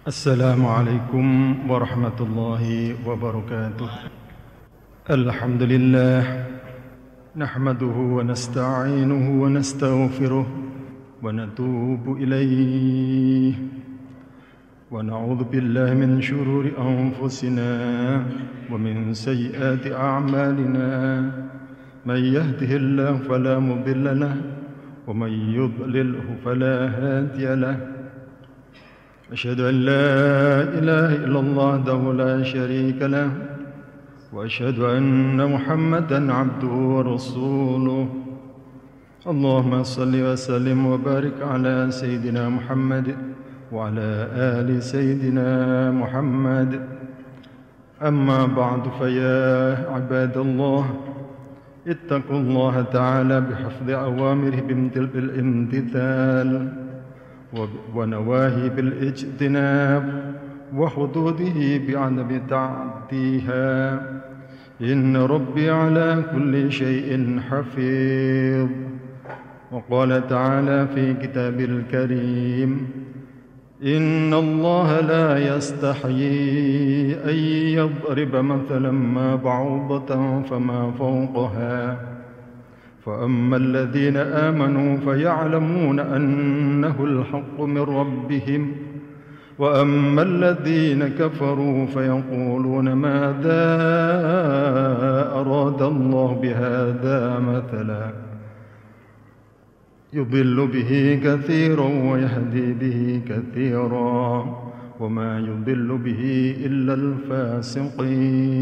السلام عليكم ورحمة الله وبركاته. الحمد لله نحمده ونستعينه ونستغفره ونتوب إليه ونعوذ بالله من شرور أنفسنا ومن سيئات أعمالنا. من يهده الله فلا مضل له ومن يضلله فلا هادي له. أشهد أن لا إله إلا الله وحده لا شريك له وأشهد أن محمدا عبده ورسوله. اللهم صل وسلم وبارك على سيدنا محمد وعلى آل سيدنا محمد. أما بعد فيا عباد الله اتقوا الله تعالى بحفظ أوامره بالامتثال ونواهي بالاجتناب وحدوده بعدم تعديها. إن ربي على كل شيء حفيظ. وقال تعالى في كتابه الكريم: إن الله لا يستحيي أن يضرب مثلا ما بعوضة فما فوقها فأما الذين آمنوا فيعلمون أنه الحق من ربهم وأما الذين كفروا فيقولون ماذا أراد الله بهذا مثلا يضل به كثيرا ويهدي به كثيرا وما يضل به إلا الفاسقين.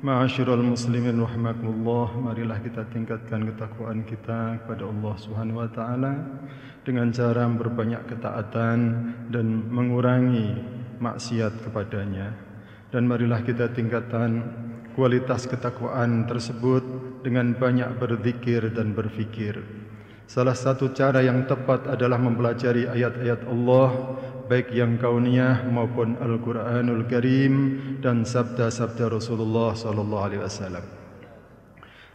Ma'asyiral muslimin rahimakumullah, marilah kita tingkatkan ketakwaan kita kepada Allah Subhanahu wa taala dengan cara berbanyak ketaatan dan mengurangi maksiat kepadanya. Dan marilah kita tingkatkan kualitas ketakwaan tersebut dengan banyak berzikir dan berfikir. Salah satu cara yang tepat adalah mempelajari ayat-ayat Allah, baik yang kauniyah maupun Al-Quranul Karim dan sabda-sabda Rasulullah SAW.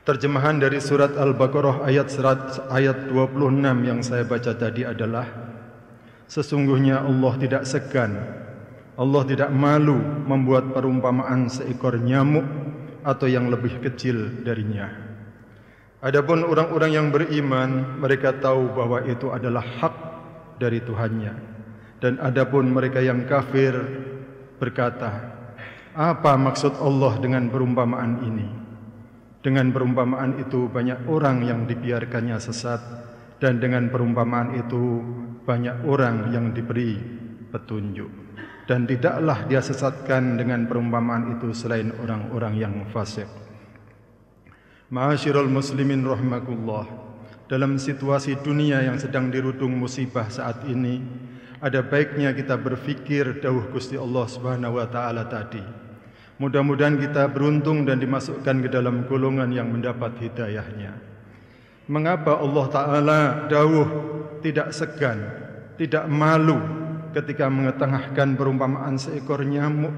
Terjemahan dari surat Al-Baqarah ayat 26 yang saya baca tadi adalah: sesungguhnya Allah tidak segan, Allah tidak malu membuat perumpamaan seekor nyamuk atau yang lebih kecil darinya. Adapun orang-orang yang beriman, mereka tahu bahwa itu adalah hak dari Tuhannya. Dan adapun mereka yang kafir berkata, apa maksud Allah dengan perumpamaan ini? Dengan perumpamaan itu banyak orang yang dibiarkannya sesat, dan dengan perumpamaan itu banyak orang yang diberi petunjuk. Dan tidaklah dia sesatkan dengan perumpamaan itu selain orang-orang yang fasik. Ma'asyiral muslimin rahimakumullah, dalam situasi dunia yang sedang dirudung musibah saat ini, ada baiknya kita berfikir dawuh Gusti Allah Subhanahu wa taala tadi. Mudah-mudahan kita beruntung dan dimasukkan ke dalam golongan yang mendapat hidayahnya. Mengapa Allah taala dawuh tidak segan, tidak malu ketika mengetengahkan perumpamaan seekor nyamuk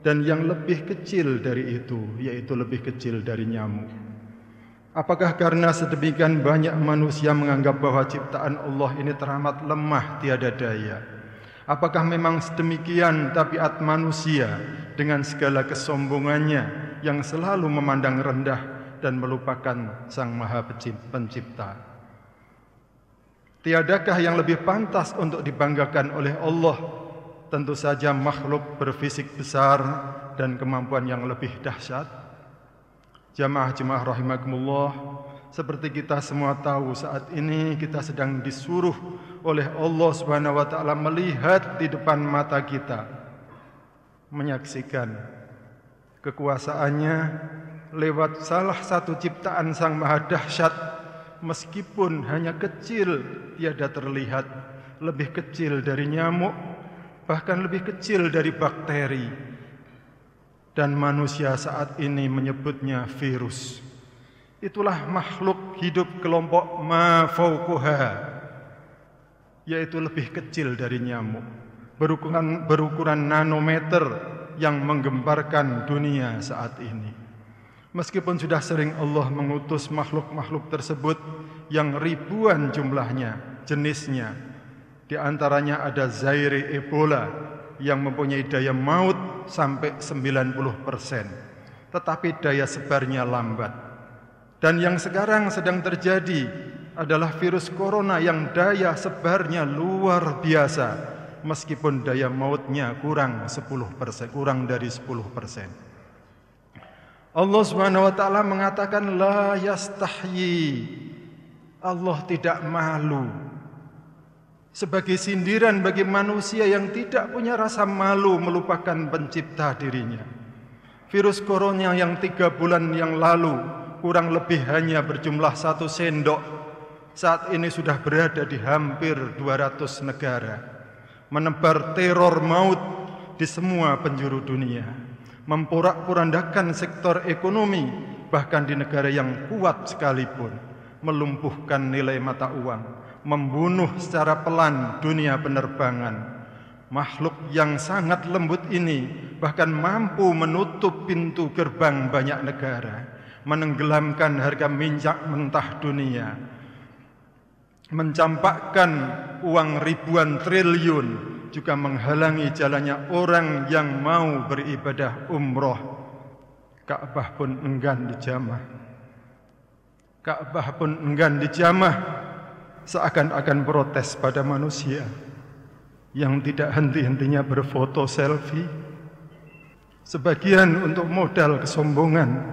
dan yang lebih kecil dari itu, yaitu lebih kecil dari nyamuk? Apakah karena sedemikian banyak manusia menganggap bahwa ciptaan Allah ini teramat lemah tiada daya? Apakah memang sedemikian tabiat manusia dengan segala kesombongannya yang selalu memandang rendah dan melupakan Sang Maha Pencipta? Tiadakah yang lebih pantas untuk dibanggakan oleh Allah? Tentu saja makhluk berfisik besar dan kemampuan yang lebih dahsyat. Jamaah-jamaah rahimakumullah, seperti kita semua tahu, saat ini kita sedang disuruh oleh Allah Subhanahu wa taala melihat di depan mata kita, menyaksikan kekuasaannya lewat salah satu ciptaan Sang Maha Dahsyat, meskipun hanya kecil, tiada terlihat, lebih kecil dari nyamuk, bahkan lebih kecil dari bakteri. Dan manusia saat ini menyebutnya virus. Itulah makhluk hidup kelompok ma fauquha, yaitu lebih kecil dari nyamuk, berukuran nanometer yang menggemparkan dunia saat ini. Meskipun sudah sering Allah mengutus makhluk-makhluk tersebut yang ribuan jumlahnya, jenisnya, Di antaranya ada Zaire Ebola yang mempunyai daya maut sampai 90%, tetapi daya sebarnya lambat. Dan yang sekarang sedang terjadi adalah virus corona yang daya sebarnya luar biasa, meskipun daya mautnya kurang 10%, kurang dari 10%. Allah Subhanahu wa taala mengatakan la yastahyi. Allah tidak malu. Sebagai sindiran bagi manusia yang tidak punya rasa malu melupakan pencipta dirinya. Virus corona yang 3 bulan yang lalu kurang lebih hanya berjumlah 1 sendok, saat ini sudah berada di hampir 200 negara, menebar teror maut di semua penjuru dunia, memporak-porandakan sektor ekonomi, bahkan di negara yang kuat sekalipun, melumpuhkan nilai mata uang, membunuh secara pelan dunia penerbangan. Makhluk yang sangat lembut ini bahkan mampu menutup pintu gerbang banyak negara, menenggelamkan harga minyak mentah dunia, mencampakkan uang ribuan triliun, juga menghalangi jalannya orang yang mau beribadah umroh. Ka'bah pun enggan dijamah. Ka'bah pun enggan dijamah, seakan-akan protes pada manusia yang tidak henti-hentinya berfoto selfie, sebagian untuk modal kesombongan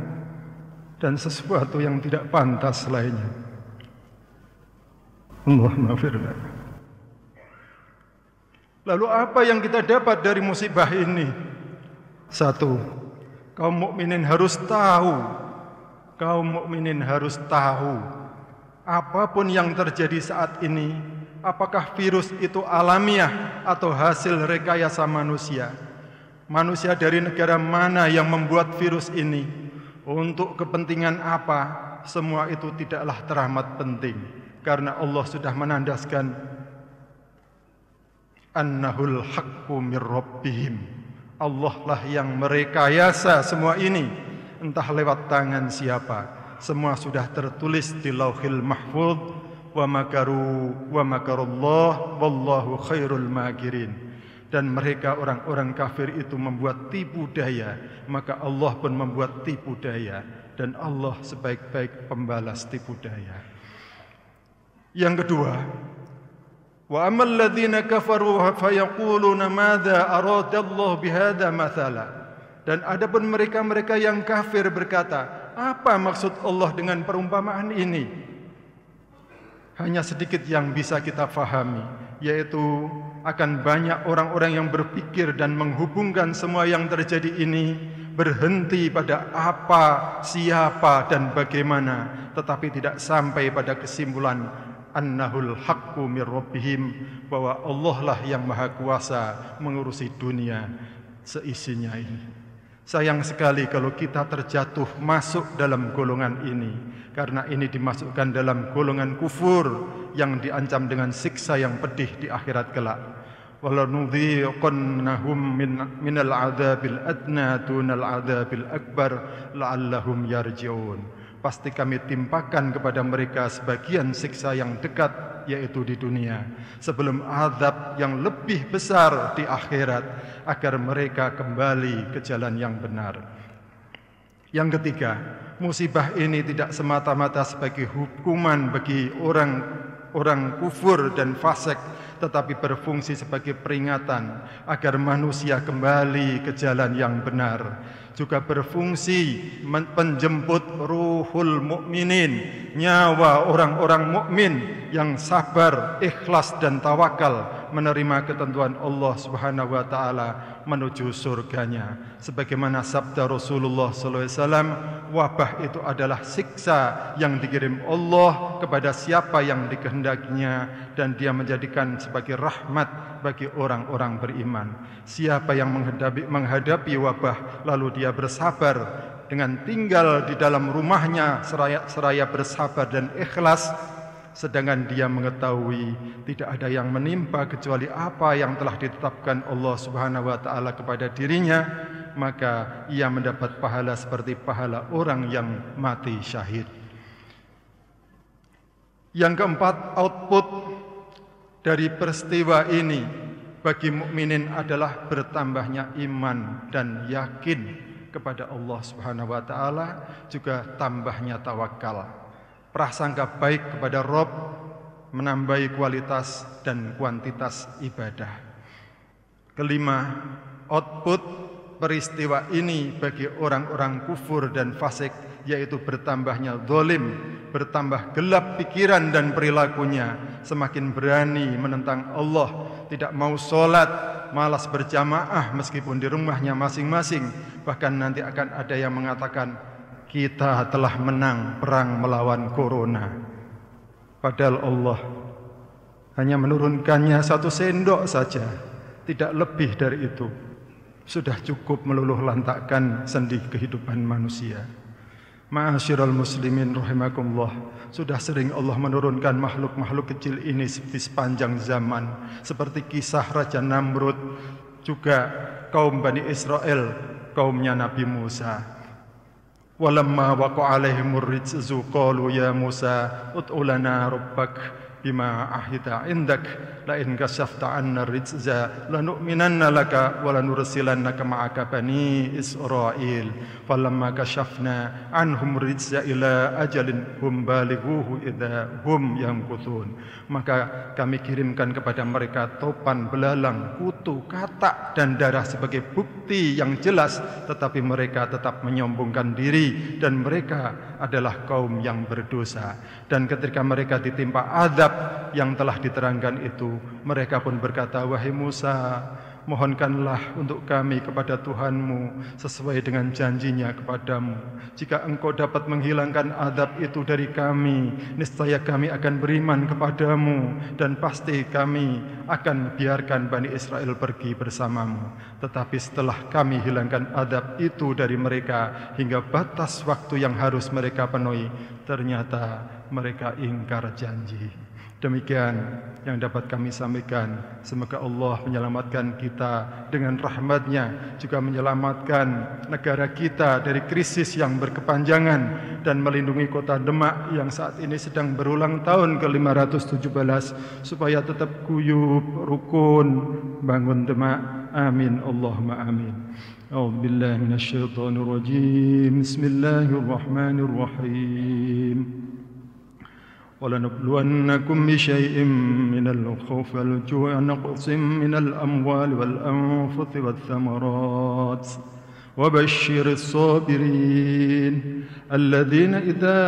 dan sesuatu yang tidak pantas lainnya. Allahumma firna. Lalu apa yang kita dapat dari musibah ini? 1, kaum mukminin harus tahu. Kaum mukminin harus tahu apapun yang terjadi saat ini, apakah virus itu alamiah atau hasil rekayasa manusia. Manusia dari negara mana yang membuat virus ini, untuk kepentingan apa, semua itu tidaklah teramat penting, karena Allah sudah menandaskan annahul haqqu mir rabbihim. Allah lah yang merekayasa semua ini, entah lewat tangan siapa. Semua sudah tertulis di Lauhil Mahfuz. Wa makaru wa makarullah wallahu khairul makirin. Dan mereka orang-orang kafir itu membuat tipu daya, maka Allah pun membuat tipu daya, dan Allah sebaik-baik pembalas tipu daya. Yang kedua, wa ammal ladzina kafaru fayaquluna madza aradallahu bihadza mathala. Dan adapun mereka-mereka yang kafir berkata, apa maksud Allah dengan perumpamaan ini? Hanya sedikit yang bisa kita fahami, yaitu akan banyak orang-orang yang berpikir dan menghubungkan semua yang terjadi ini berhenti pada apa, siapa, dan bagaimana, tetapi tidak sampai pada kesimpulan annahul haqqu mir rabbihim, bahwa Allah lah yang maha kuasa mengurusi dunia seisinya ini. Sayang sekali kalau kita terjatuh masuk dalam golongan ini, karena ini dimasukkan dalam golongan kufur yang diancam dengan siksa yang pedih di akhirat kelak. Walanudhiqannahum minal adzabil adna dunal adzabil akbar la'allahum yarji'un. Pasti kami timpakan kepada mereka sebagian siksa yang dekat, yaitu di dunia, sebelum azab yang lebih besar di akhirat, agar mereka kembali ke jalan yang benar. Yang ketiga, musibah ini tidak semata-mata sebagai hukuman bagi orang kufur dan fasik, tetapi berfungsi sebagai peringatan agar manusia kembali ke jalan yang benar. Juga berfungsi penjemput ruhul mukminin, nyawa orang-orang mukmin yang sabar, ikhlas dan tawakal menerima ketentuan Allah Subhanahu wa taala menuju surganya. Sebagaimana sabda Rasulullah sallallahu alaihi wasallam, wabah itu adalah siksa yang dikirim Allah kepada siapa yang dikehendakinya, dan dia menjadikan sebagai rahmat bagi orang-orang beriman. Siapa yang menghadapi wabah lalu dia bersabar dengan tinggal di dalam rumahnya seraya bersabar dan ikhlas, sedangkan dia mengetahui tidak ada yang menimpa kecuali apa yang telah ditetapkan Allah Subhanahu wa taala kepada dirinya, maka ia mendapat pahala seperti pahala orang yang mati syahid. Yang keempat, output dari peristiwa ini bagi mukminin adalah bertambahnya iman dan yakin kepada Allah Subhanahu wa taala, juga tambahnya tawakal. Prasangka baik kepada Rabb menambahi kualitas dan kuantitas ibadah. Kelima, output peristiwa ini bagi orang-orang kufur dan fasik yaitu bertambahnya zalim, bertambah gelap pikiran dan perilakunya, semakin berani menentang Allah, tidak mau sholat, malas berjamaah meskipun di rumahnya masing-masing. Bahkan nanti akan ada yang mengatakan kita telah menang perang melawan corona, padahal Allah hanya menurunkannya 1 sendok saja, tidak lebih dari itu. Sudah cukup meluluh lantakkan sendi kehidupan manusia. Ma'asyiral muslimin rahimakumullah, sudah sering Allah menurunkan makhluk-makhluk kecil ini di sepanjang zaman, seperti kisah Raja Namrud, juga kaum Bani Israel, kaumnya Nabi Musa. Walamma waqa'a alaihimur rijzu qalu ya Musa ud'u lana rabbak bima ahida indak la in kashafta 'anna rijza lanu'minanna laka wa lanursilannaka ma'aka bani Israil falamma kashafna 'anhum rijza ila ajalin hum balighuhu idza hum yanquthun. Maka kami kirimkan kepada mereka topan, belalang, kutu, katak dan darah sebagai bukti yang jelas, tetapi mereka tetap menyombongkan diri dan mereka adalah kaum yang berdosa. Dan ketika mereka ditimpa azab yang telah diterangkan itu, mereka pun berkata, wahai Musa, mohonkanlah untuk kami kepada Tuhanmu sesuai dengan janjinya kepadamu. Jika engkau dapat menghilangkan azab itu dari kami, niscaya kami akan beriman kepadamu dan pasti kami akan biarkan Bani Israel pergi bersamamu. Tetapi setelah kami hilangkan azab itu dari mereka hingga batas waktu yang harus mereka penuhi, ternyata mereka ingkar janji. Demikian yang dapat kami sampaikan. Semoga Allah menyelamatkan kita dengan rahmat-Nya, juga menyelamatkan negara kita dari krisis yang berkepanjangan dan melindungi kota Demak yang saat ini sedang berulang tahun ke-517 supaya tetap guyup, rukun, bangun Demak. Amin Allahumma amin. A'udzubillahi minasyaitonirrajim. Bismillahirrahmanirrahim. وَلَنَبْلُوَنَّكُمْ بِشَيْءٍ مِّنَ الْخَوْفِ وَالْجُوعِ وَنَقْصٍ مِّنَ الْأَمْوَالِ وَالْأَنفُسِ وَالثَّمَرَاتِ وَبَشِّرِ الصَّابِرِينَ الَّذِينَ إِذَا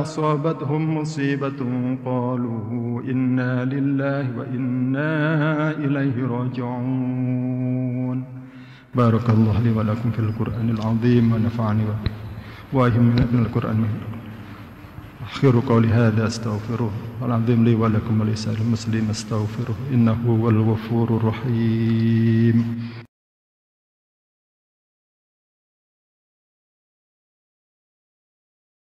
أَصَابَتْهُمْ مُصِيبَةٌ قَالُوا إِنَّا لِلَّهِ وَإِنَّا إِلَيْهِ راجعون. بارك الله لي ولكم في القرآن العظيم ونفعني وإياكم من القرآن. آخر قولي هذا أستغفره العظيم لي ولكم ولسائر المسلمين أستغفره إنه هو الغفور الرحيم.